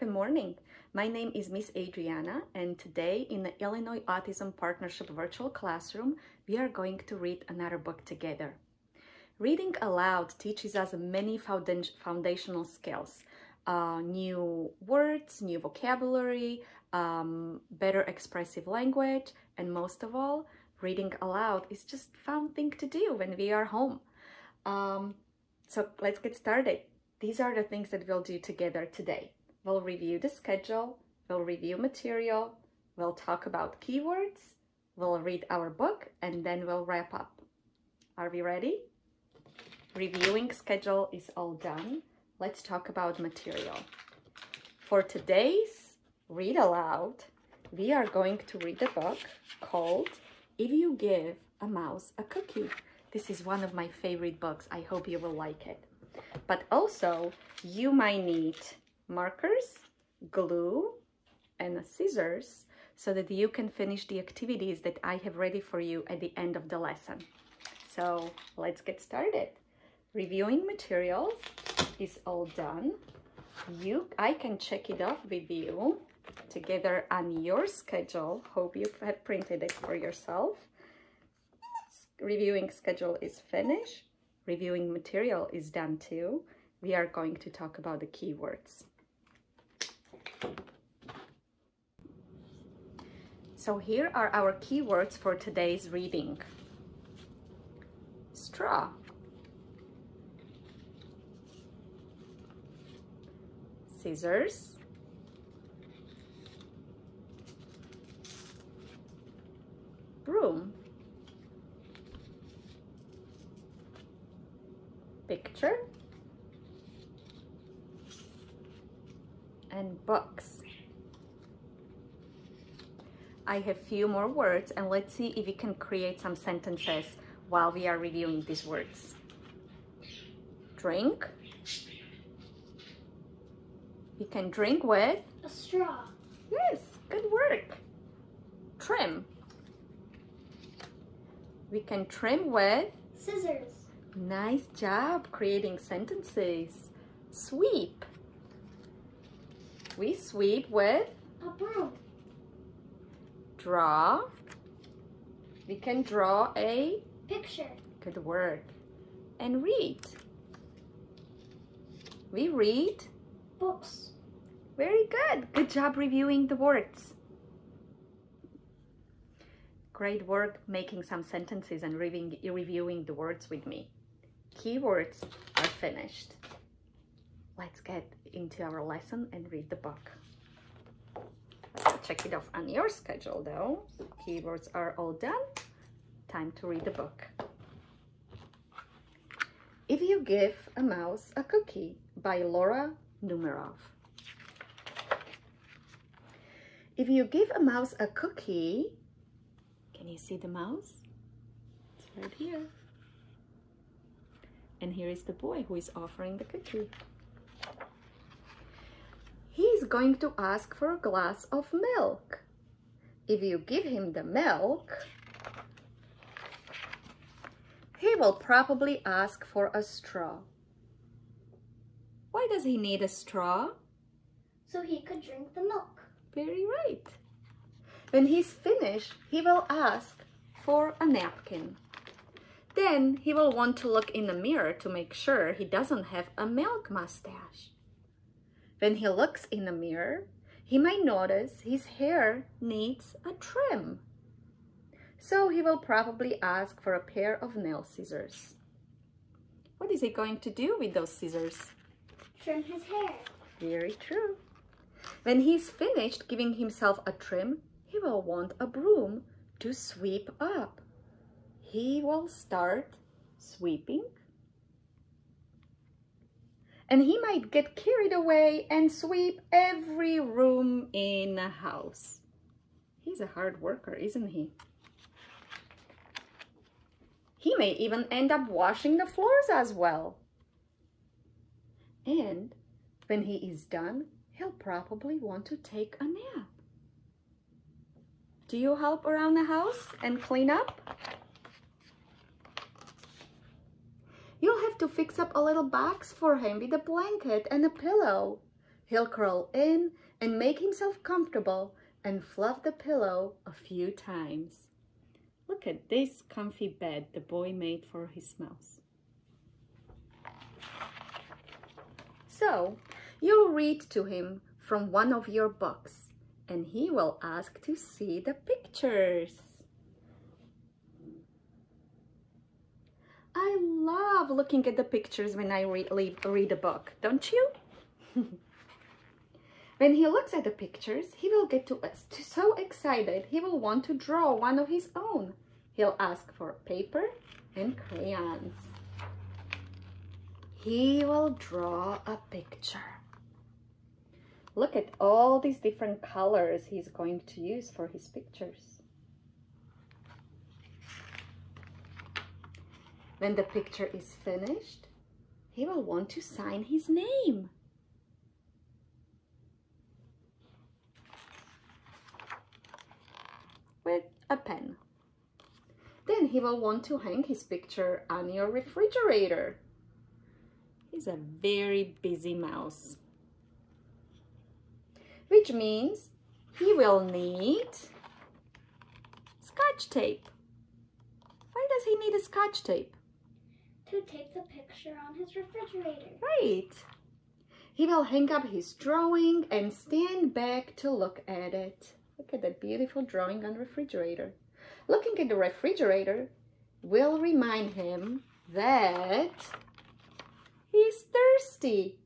Good morning. My name is Miss Adriana, and today in the Illinois Autism Partnership Virtual Classroom, we are going to read another book together. Reading aloud teaches us many foundational skills, new words, new vocabulary, better expressive language, and most of all, reading aloud is just a fun thing to do when we are home. So let's get started. These are the things that we'll do together today. We'll review the schedule, we'll review material, we'll talk about keywords, we'll read our book, and then we'll wrap up. Are we ready? Reviewing schedule is all done. Let's talk about material. For today's read aloud, we are going to read a book called If You Give a Mouse a Cookie. This is one of my favorite books. I hope you will like it. But also, you might need markers, glue, and scissors so that you can finish the activities that I have ready for you at the end of the lesson. So let's get started. Reviewing materials is all done. I can check it off with you together on your schedule. Hope you have printed it for yourself. Reviewing schedule is finished. Reviewing material is done too. We are going to talk about the keywords. So here are our keywords for today's reading. Straw. Scissors. Broom. Picture. And books. I have few more words, and let's see if we can create some sentences while we are reviewing these words. Drink. We can drink with a straw. Yes, good work. Trim. We can trim with scissors. Nice job creating sentences. Sweep. We sweep with a broom. Draw. We can draw a picture. Good work. And read. We read books. Very good. Good job reviewing the words. Great work making some sentences and reviewing the words with me. Keywords are finished. Let's get into our lesson and read the book. Check it off on your schedule though. Keywords are all done. Time to read the book. If You Give a Mouse a Cookie by Laura Numeroff. If you give a mouse a cookie, can you see the mouse? It's right here. And here is the boy who is offering the cookie. He is going to ask for a glass of milk. If you give him the milk, he will probably ask for a straw. Why does he need a straw? So he could drink the milk. Very right. When he's finished, he will ask for a napkin. Then he will want to look in the mirror to make sure he doesn't have a milk mustache. When he looks in the mirror, he might notice his hair needs a trim. So he will probably ask for a pair of nail scissors. What is he going to do with those scissors? Trim his hair. Very true. When he's finished giving himself a trim, he will want a broom to sweep up. He will start sweeping. And he might get carried away and sweep every room in the house. He's a hard worker, isn't he? He may even end up washing the floors as well. And when he is done, he'll probably want to take a nap. Do you help around the house and clean up? You'll have to fix up a little box for him with a blanket and a pillow He'll crawl in and make himself comfortable and fluff the pillow a few times. Look at this comfy bed the boy made for his mouse. So, you'll read to him from one of your books, and he will ask to see the pictures. I love looking at the pictures when I read a book, don't you? When he looks at the pictures, he will get so excited he will want to draw one of his own. He'll ask for paper and crayons. He will draw a picture. Look at all these different colors he's going to use for his pictures. When the picture is finished, he will want to sign his name. With a pen. Then he will want to hang his picture on your refrigerator. He's a very busy mouse. Which means he will need Scotch tape. Why does he need a Scotch tape? To tape the picture on his refrigerator. Right. He will hang up his drawing and stand back to look at it. Look at that beautiful drawing on the refrigerator. Looking at the refrigerator will remind him that he's thirsty.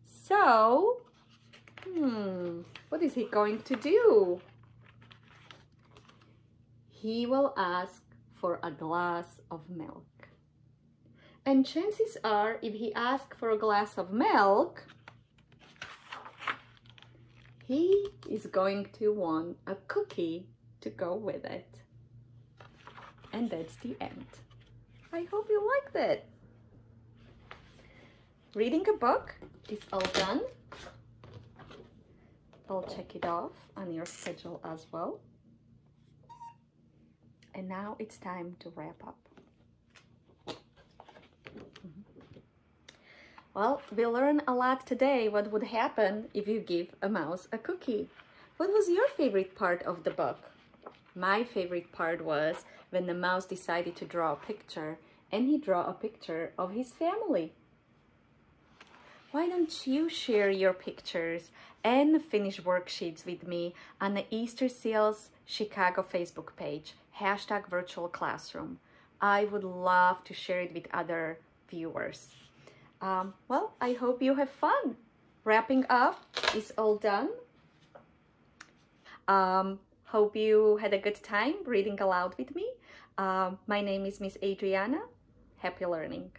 So, what is he going to do? He will ask for a glass of milk. And chances are, if he asks for a glass of milk, he is going to want a cookie to go with it. And that's the end. I hope you liked it. Reading a book is all done. I'll check it off on your schedule as well. And now it's time to wrap up. Well, we learned a lot today what would happen if you give a mouse a cookie. What was your favorite part of the book? My favorite part was when the mouse decided to draw a picture, and he drew a picture of his family. Why don't you share your pictures and finish worksheets with me on the Easter Seals Chicago Facebook page, #virtualclassroom. I would love to share it with other viewers. Well, I hope you have fun. Wrapping up is all done. Hope you had a good time reading aloud with me. My name is Miss Adriana. Happy learning.